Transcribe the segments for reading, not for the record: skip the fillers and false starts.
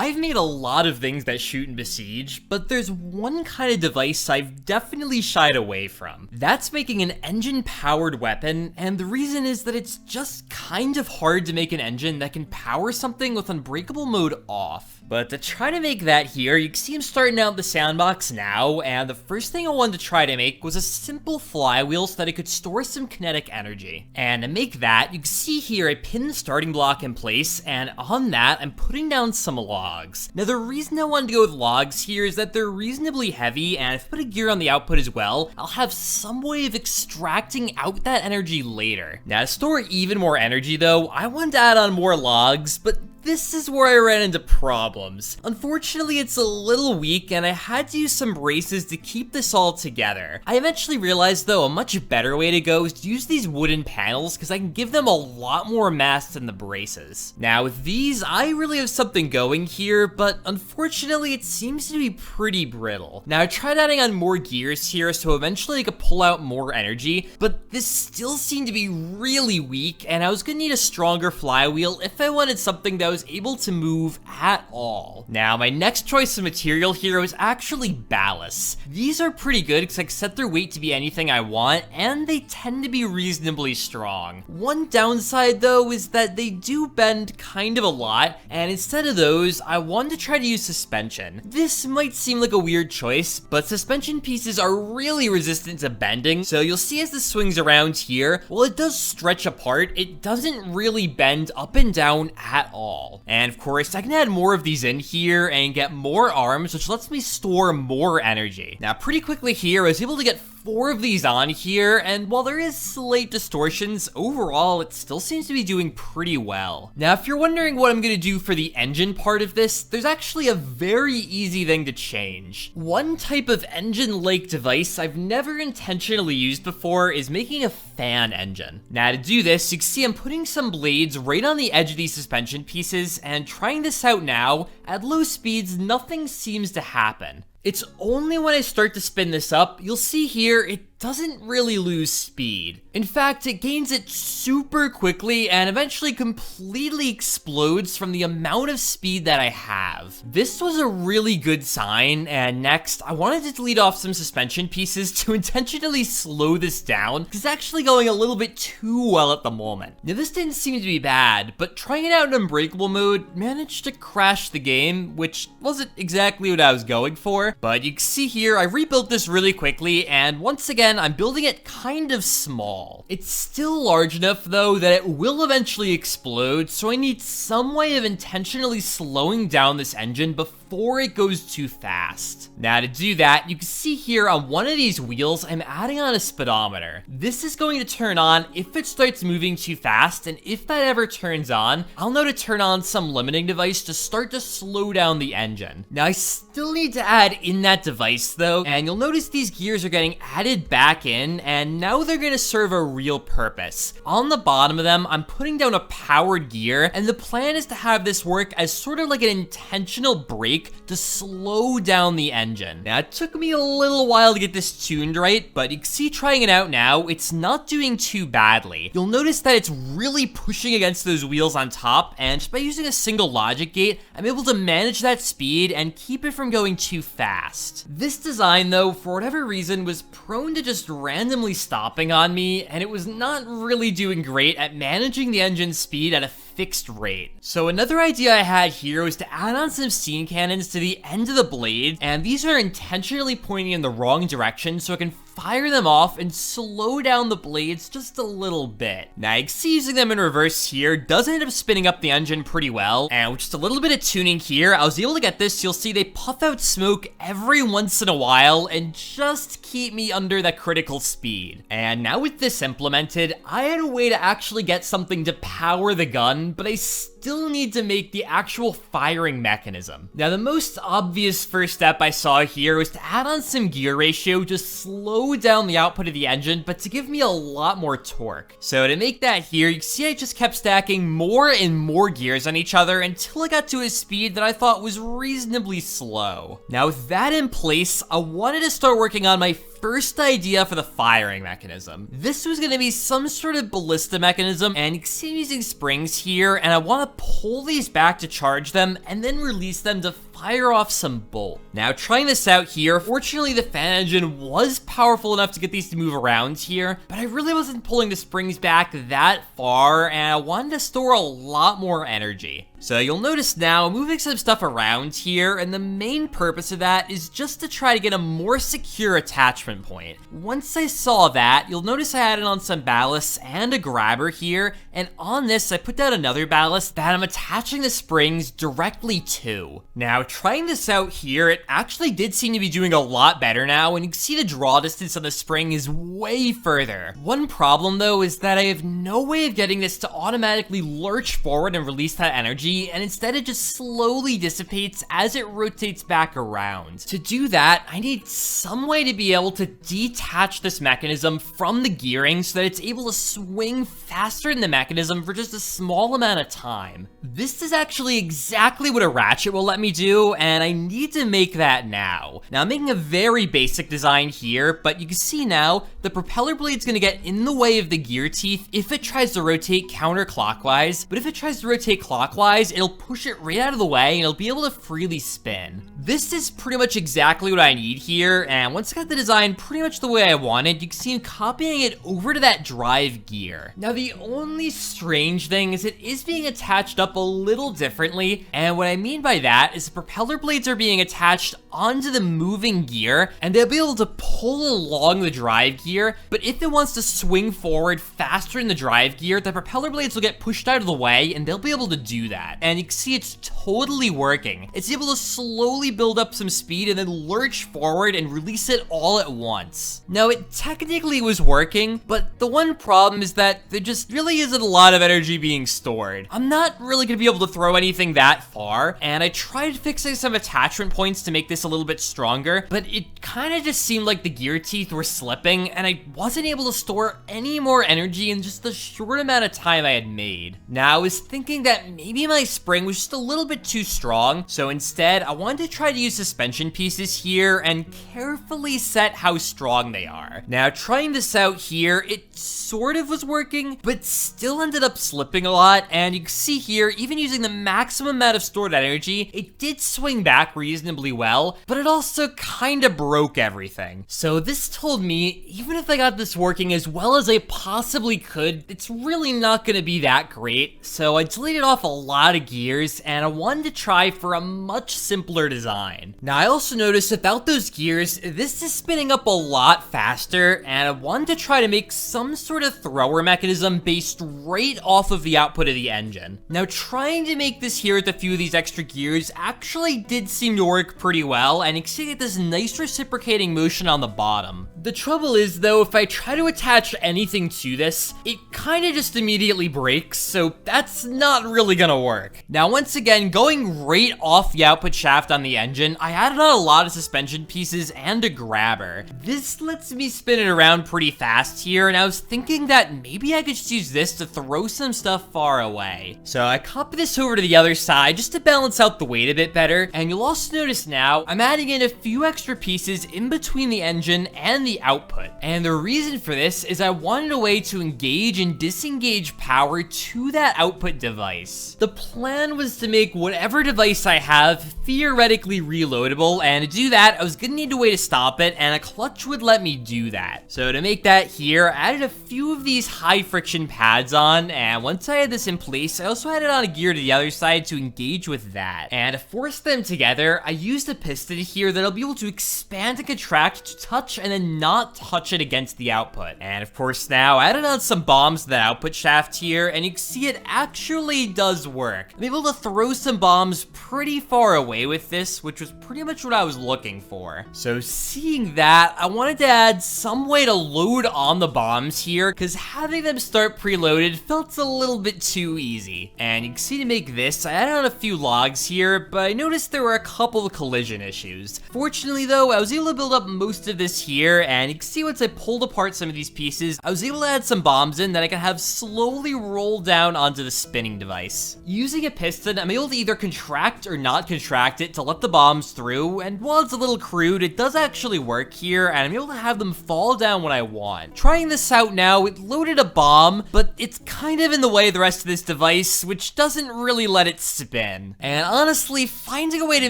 I've made a lot of things that shoot in Besiege, but there's one kind of device I've definitely shied away from. That's making an engine-powered weapon, and the reason is that it's just kind of hard to make an engine that can power something with unbreakable mode off. But to try to make that here, you can see I'm starting out the sandbox now, and the first thing I wanted to try to make was a simple flywheel so that it could store some kinetic energy. And to make that, you can see here I pinned the starting block in place, and on that, I'm putting down some logs. Now the reason I wanted to go with logs here is that they're reasonably heavy, and if I put a gear on the output as well, I'll have some way of extracting out that energy later. Now to store even more energy though, I wanted to add on more logs, but this is where I ran into problems. Unfortunately, it's a little weak, and I had to use some braces to keep this all together. I eventually realized, though, a much better way to go is to use these wooden panels, because I can give them a lot more mass than the braces. Now, with these, I really have something going here, but unfortunately, it seems to be pretty brittle. Now, I tried adding on more gears here, so eventually I could pull out more energy, but this still seemed to be really weak, and I was gonna need a stronger flywheel if I wanted something that was able to move at all. Now, my next choice of material here was actually ballasts. These are pretty good because I can set their weight to be anything I want, and they tend to be reasonably strong. One downside, though, is that they do bend kind of a lot, and instead of those, I wanted to try to use suspension. This might seem like a weird choice, but suspension pieces are really resistant to bending, so you'll see as this swings around here, while it does stretch apart, it doesn't really bend up and down at all. And of course, I can add more of these in here and get more arms, which lets me store more energy. Now, pretty quickly here, I was able to get 4 of these on here, and while there is slight distortions, overall, it still seems to be doing pretty well. Now, if you're wondering what I'm gonna do for the engine part of this, there's actually a very easy thing to change. One type of engine-like device I've never intentionally used before is making a fan engine. Now, to do this, you can see I'm putting some blades right on the edge of these suspension pieces, and trying this out now, at low speeds, nothing seems to happen. It's only when I start to spin this up, you'll see here, it doesn't really lose speed. In fact, it gains it super quickly and eventually completely explodes from the amount of speed that I have. This was a really good sign, and next, I wanted to delete off some suspension pieces to intentionally slow this down, because it's actually going a little bit too well at the moment. Now, this didn't seem to be bad, but trying it out in unbreakable mode managed to crash the game, which wasn't exactly what I was going for. But you can see here, I rebuilt this really quickly, and once again, I'm building it kind of small. It's still large enough, though, that it will eventually explode, so I need some way of intentionally slowing down this engine before it goes too fast. Now, to do that, you can see here on one of these wheels, I'm adding on a speedometer. This is going to turn on if it starts moving too fast, and if that ever turns on, I'll know to turn on some limiting device to start to slow down the engine. Now, I still need to add in that device, though, and you'll notice these gears are getting added back in, and now they're going to serve a real purpose. On the bottom of them, I'm putting down a powered gear, and the plan is to have this work as sort of like an intentional brake to slow down the engine. Now, it took me a little while to get this tuned right, but you can see trying it out now, it's not doing too badly. You'll notice that it's really pushing against those wheels on top, and just by using a single logic gate, I'm able to manage that speed and keep it from going too fast. This design, though, for whatever reason, was prone to just randomly stopping on me, and it was not really doing great at managing the engine's speed at a fixed rate. So another idea I had here was to add on some steam cannons to the end of the blade, and these are intentionally pointing in the wrong direction so I can fire them off and slow down the blades just a little bit. Now, you can see using them in reverse here does end up spinning up the engine pretty well, and with just a little bit of tuning here, I was able to get this. You'll see they puff out smoke every once in a while and just keep me under that critical speed. And now with this implemented, I had a way to actually get something to power the gun, but I still need to make the actual firing mechanism. Now, the most obvious first step I saw here was to add on some gear ratio to slow down the output of the engine, but to give me a lot more torque. So to make that here, you can see I just kept stacking more and more gears on each other until I got to a speed that I thought was reasonably slow. Now, with that in place, I wanted to start working on my first idea for the firing mechanism. This was going to be some sort of ballista mechanism, and you can see I'm using springs here, and I want to pull these back to charge them and then release them to fire off some bolt. Now, trying this out here, fortunately the fan engine was powerful enough to get these to move around here, but I really wasn't pulling the springs back that far, and I wanted to store a lot more energy. So you'll notice now I'm moving some stuff around here, and the main purpose of that is just to try to get a more secure attachment point. Once I saw that, you'll notice I added on some ballast and a grabber here, and on this I put down another ballast that I'm attaching the springs directly to. Now, trying this out here, it actually did seem to be doing a lot better now, and you can see the draw distance on the spring is way further. One problem though is that I have no way of getting this to automatically lurch forward and release that energy, and instead it just slowly dissipates as it rotates back around. To do that, I need some way to be able to detach this mechanism from the gearing so that it's able to swing faster in the mechanism for just a small amount of time. This is actually exactly what a ratchet will let me do, and I need to make that now. Now, I'm making a very basic design here, but you can see now the propeller blade's gonna get in the way of the gear teeth if it tries to rotate counterclockwise, but if it tries to rotate clockwise, it'll push it right out of the way and it'll be able to freely spin. This is pretty much exactly what I need here, and once I got the design pretty much the way I wanted, you can see I'm copying it over to that drive gear. Now, the only strange thing is it is being attached up a little differently, and what I mean by that is the propeller blades are being attached onto the moving gear, and they'll be able to pull along the drive gear, but if it wants to swing forward faster in the drive gear, the propeller blades will get pushed out of the way, and they'll be able to do that. And you can see it's totally working. It's able to slowly build up some speed and then lurch forward and release it all at once. Now, it technically was working, but the one problem is that there just really isn't a lot of energy being stored. I'm not really gonna be able to throw anything that far, and I tried fixing some attachment points to make this a little bit stronger, but it kind of just seemed like the gear teeth were slipping, and I wasn't able to store any more energy in just the short amount of time I had made. Now, I was thinking that maybe my spring was just a little bit too strong, so instead, I wanted to try to use suspension pieces here and carefully set how strong they are. Now, trying this out here, it sort of was working, but still ended up slipping a lot, and you can see here, even using the maximum amount of stored energy, it did swing back reasonably well, but it also kind of broke everything. So this told me, even if I got this working as well as I possibly could, it's really not going to be that great, so I deleted off a lot of gears, and I wanted to try for a much simpler design. Now, I also noticed without those gears, this is spinning up a lot faster, and I wanted to try to make some sort of thrower mechanism based right off of the output of the engine. Now, trying to make this here with a few of these extra gears actually did seem to work pretty well, and you can see that this nice reciprocating motion on the bottom. The trouble is, though, if I try to attach anything to this, it kind of just immediately breaks, so that's not really gonna work. Now, once again, going right off the output shaft on the engine, I added on a lot of suspension pieces and a grabber. This lets me spin it around pretty fast here, and I was thinking that maybe I could just use this to throw some stuff far away. So I copied this over to the other side just to balance out the weight a bit better, and you'll also notice now I'm adding in a few extra pieces in between the engine and the output. And the reason for this is I wanted a way to engage and disengage power to that output device. The plan was to make whatever device I have theoretically reloadable, and to do that, I was gonna need a way to stop it, and a clutch would let me do that. So to make that here, I added a few of these high friction pads on, and once I had this in place, I also added on a gear to the other side to engage with that. And to force them together, I used a piston here that'll be able to expand and contract to touch and then not touch it against the output. And of course now, I added on some bombs to that output shaft here, and you can see it actually does work. I'm able to throw some bombs pretty far away with this, which was pretty much what I was looking for. So seeing that, I wanted to add some way to load on the bombs here, because having them start preloaded felt a little bit too easy. And you can see to make this, I added on a few logs here, but I noticed there were a couple of collision issues. Fortunately though, I was able to build up most of this here, and you can see once I pulled apart some of these pieces, I was able to add some bombs in that I can have slowly roll down onto the spinning device. Using a piston, I'm able to either contract or not contract it to let the bombs through, and while it's a little crude, it does actually work here, and I'm able to have them fall down when I want. Trying this out now, it loaded a bomb, but it's kind of in the way of the rest of this device, which doesn't really let it spin. And honestly, finding a way to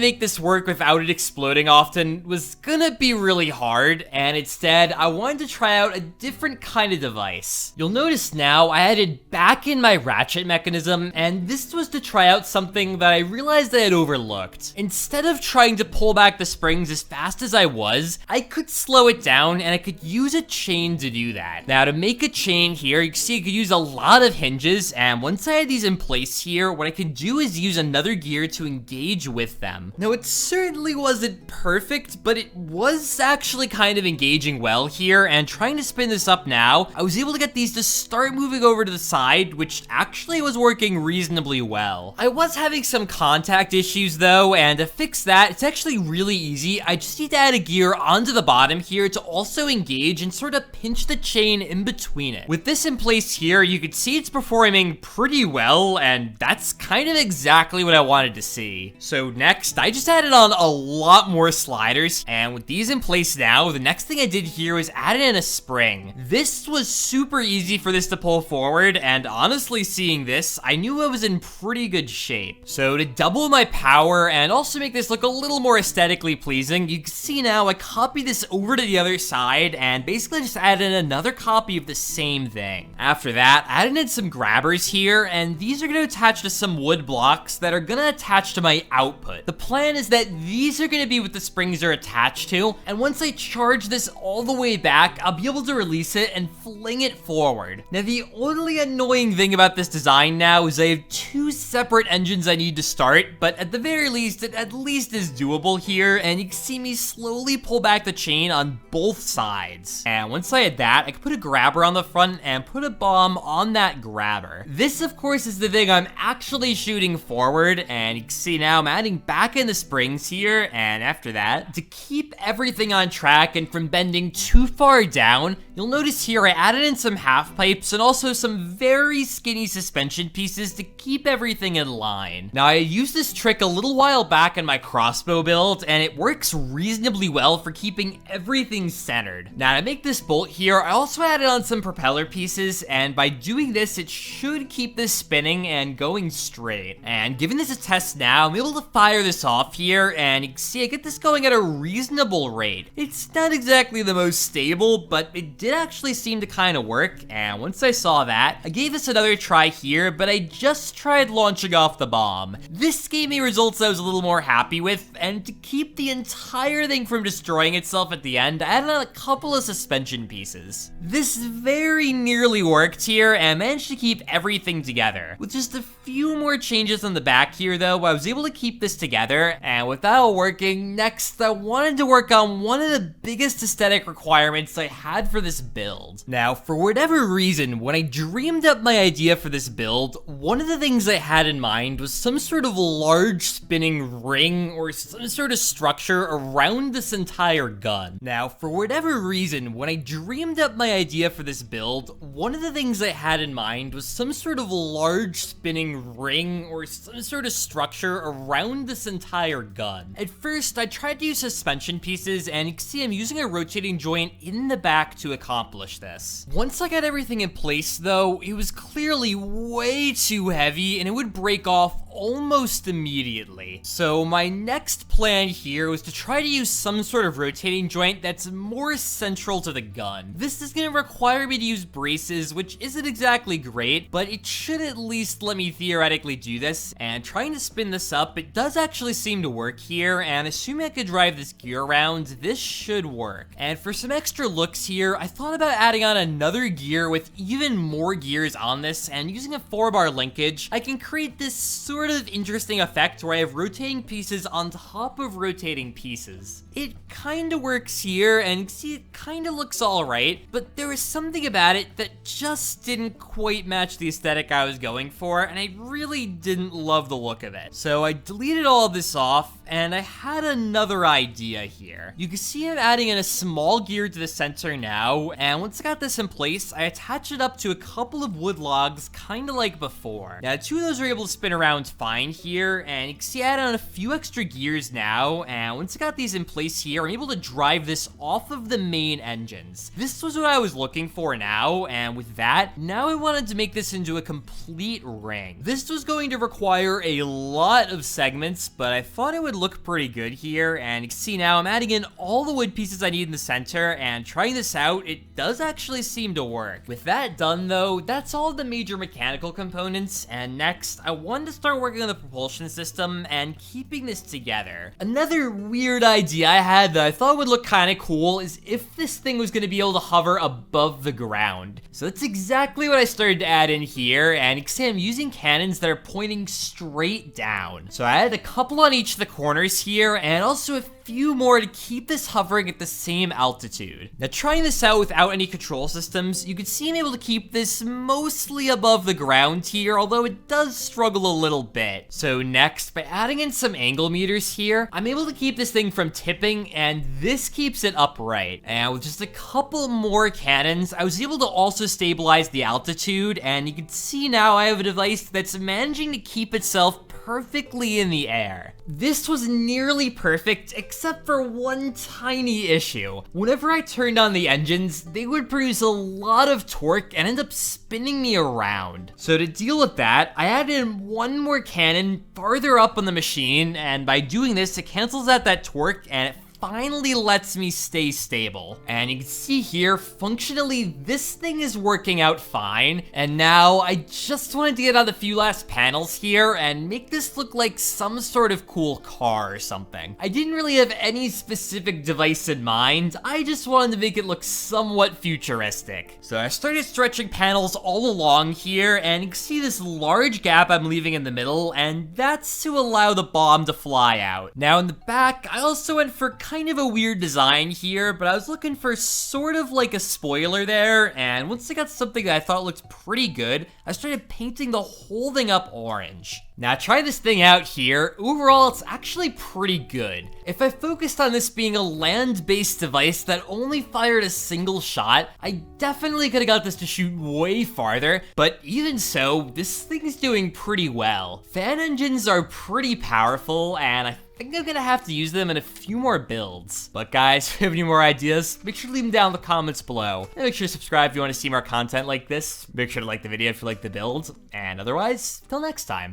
make this work without it exploding often was gonna be really hard, and instead, I wanted to try out a different kind of device. You'll notice now, I added back in my ratchet mechanism, and this was to try out something that I realized I had overlooked. Instead of trying to pull back the springs as fast as I was, I could slow it down, and I could use a chain to do that. Now, to make a chain here, you can see I could use a lot of hinges, and once I had these in place here, what I could do is use another gear to engage with them. Now, it certainly wasn't perfect, but it was actually kind of engaging well here, and trying to spin this up now, I was able to get these to start moving over to the side, which actually was working reasonably well. I was having some contact issues though, and to fix that, it's actually really easy. I just need to add a gear onto the bottom here to also engage and sort of pinch the chain in between it. With this in place here, you can see it's performing pretty well, and that's kind of exactly what I wanted to see. So next, I just added on a lot more sliders, and with these in place now, the next thing I did here was add in a spring. This was super easy for this to pull forward, and honestly seeing this, I knew I was in pretty good shape. So to double my power and also make this look a little more aesthetically pleasing, you can see now I copied this over to the other side and basically just added in another copy of the same thing. After that, I added in some grabbers here, and these are going to attach to some wood blocks that are going to attach to my output. The plan is that these are going to be what the springs are attached to, and once I charge this all the way back, I'll be able to release it and fling it forward. Now, the only annoying thing about this design now is I have two separate engines I need to start, but at the very least, it at least is doable here, and you can see me slowly pull back the chain on both sides. And once I had that, I could put a grabber on the front and put a bomb on that grabber. This, of course, is the thing I'm actually shooting forward, and you can see now I'm adding back in the springs here, and after that, to keep everything on track and from bending too far down, you'll notice here I added in some half pipes and also some very skinny suspension pieces to keep everything in line. Now, I used this trick a little while back in my crossbow build, and it works reasonably well for keeping everything centered. Now, to make this bolt here, I also added on some propeller pieces, and by doing this, it should keep this spinning and going straight. And giving this a test now, I'm able to fire this off here, and you can see I get this going at a reasonable rate. It's not exactly the most stable, but it did actually seem to kind of work, and once I saw that, I gave this another try here, but I just tried launching off the bomb. This gave me results I was a little more happy with, and to keep the entire thing from destroying itself at the end, I added on a couple of suspension pieces. This very nearly worked here, and managed to keep everything together. With just a few more changes on the back here though, I was able to keep this together, and with that all working, next I wanted to work on one of the biggest aesthetic requirements I had for this build. Now, for whatever reason, when I dreamed up my idea for this build, one of the things I had in mind was some sort of large spinning ring or some sort of structure around this entire gun. Now, for whatever reason, when I dreamed up my idea for this build, one of the things I had in mind was some sort of large spinning ring or some sort of structure around this entire gun. At first, I tried to use suspension pieces, and you can see I'm using a rotating joint in the back to accomplish this. Once I got everything in place though, it was clearly way too heavy and it would break off almost immediately. So my next plan here was to try to use some sort of rotating joint that's more central to the gun. This is going to require me to use braces, which isn't exactly great, but it should at least let me theoretically do this. And trying to spin this up, it does actually seem to work here, and assuming I could drive this gear around, this should work. And for some extra looks here, I thought about adding on another gear with even more gears on this, and using a 4-bar linkage, I can create this sort of interesting effect where I have rotating pieces on top of rotating pieces. It kind of works here, and you can see it kind of looks alright, but there was something about it that just didn't quite match the aesthetic I was going for, and I really didn't love the look of it. So I deleted all of this off, and I had another idea here. You can see I'm adding in a small gear to the center now, and once I got this in place, I attach it up to a couple of wood logs, kind of like before. Now, 2 of those are able to spin around fine here, and you can see I added on a few extra gears now, and once I got these in place here, I'm able to drive this off of the main engines. This was what I was looking for now, and with that, now I wanted to make this into a complete ring. This was going to require a lot of segments, but I thought it would look pretty good here, and you can see now I'm adding in all the wood pieces I need in the center, and trying this out, it does actually seem to work. With that done though, that's all the major mechanical components, and next, I wanted to start working on the propulsion system and keeping this together. Another weird idea I had that I thought would look kind of cool is if this thing was going to be able to hover above the ground. So that's exactly what I started to add in here, and you can see I'm using cannons that are pointing straight down. So I added a couple on each of the corners here, and also a few more to keep this hovering at the same altitude. Now, trying this out without any control systems, you can see I'm able to keep this mostly above the ground here, although it does struggle a little bit. So next, by adding in some angle meters here, I'm able to keep this thing from tipping, and this keeps it upright. And with just a couple more cannons, I was able to also stabilize the altitude, and you can see now I have a device that's managing to keep itself perfectly in the air. This was nearly perfect, except for one tiny issue. Whenever I turned on the engines, they would produce a lot of torque and end up spinning me around. So to deal with that, I added in one more cannon farther up on the machine, and by doing this, it cancels out that torque and it finally lets me stay stable. And you can see here, functionally, this thing is working out fine. And now I just wanted to get on the few last panels here and make this look like some sort of cool car or something. I didn't really have any specific device in mind. I just wanted to make it look somewhat futuristic. So I started stretching panels all along here, and you can see this large gap I'm leaving in the middle, and that's to allow the bomb to fly out. Now in the back, I also went for kind of a weird design here, but I was looking for sort of like a spoiler there, and once I got something that I thought looked pretty good, I started painting the whole thing up orange. Now try this thing out here. Overall, it's actually pretty good. If I focused on this being a land-based device that only fired a single shot, I definitely could have got this to shoot way farther, but even so, this thing's doing pretty well. Fan engines are pretty powerful, and I think I'm gonna have to use them in a few more builds. But guys, if you have any more ideas, make sure to leave them down in the comments below. And make sure to subscribe if you want to see more content like this. Make sure to like the video if you like the build. And otherwise, till next time.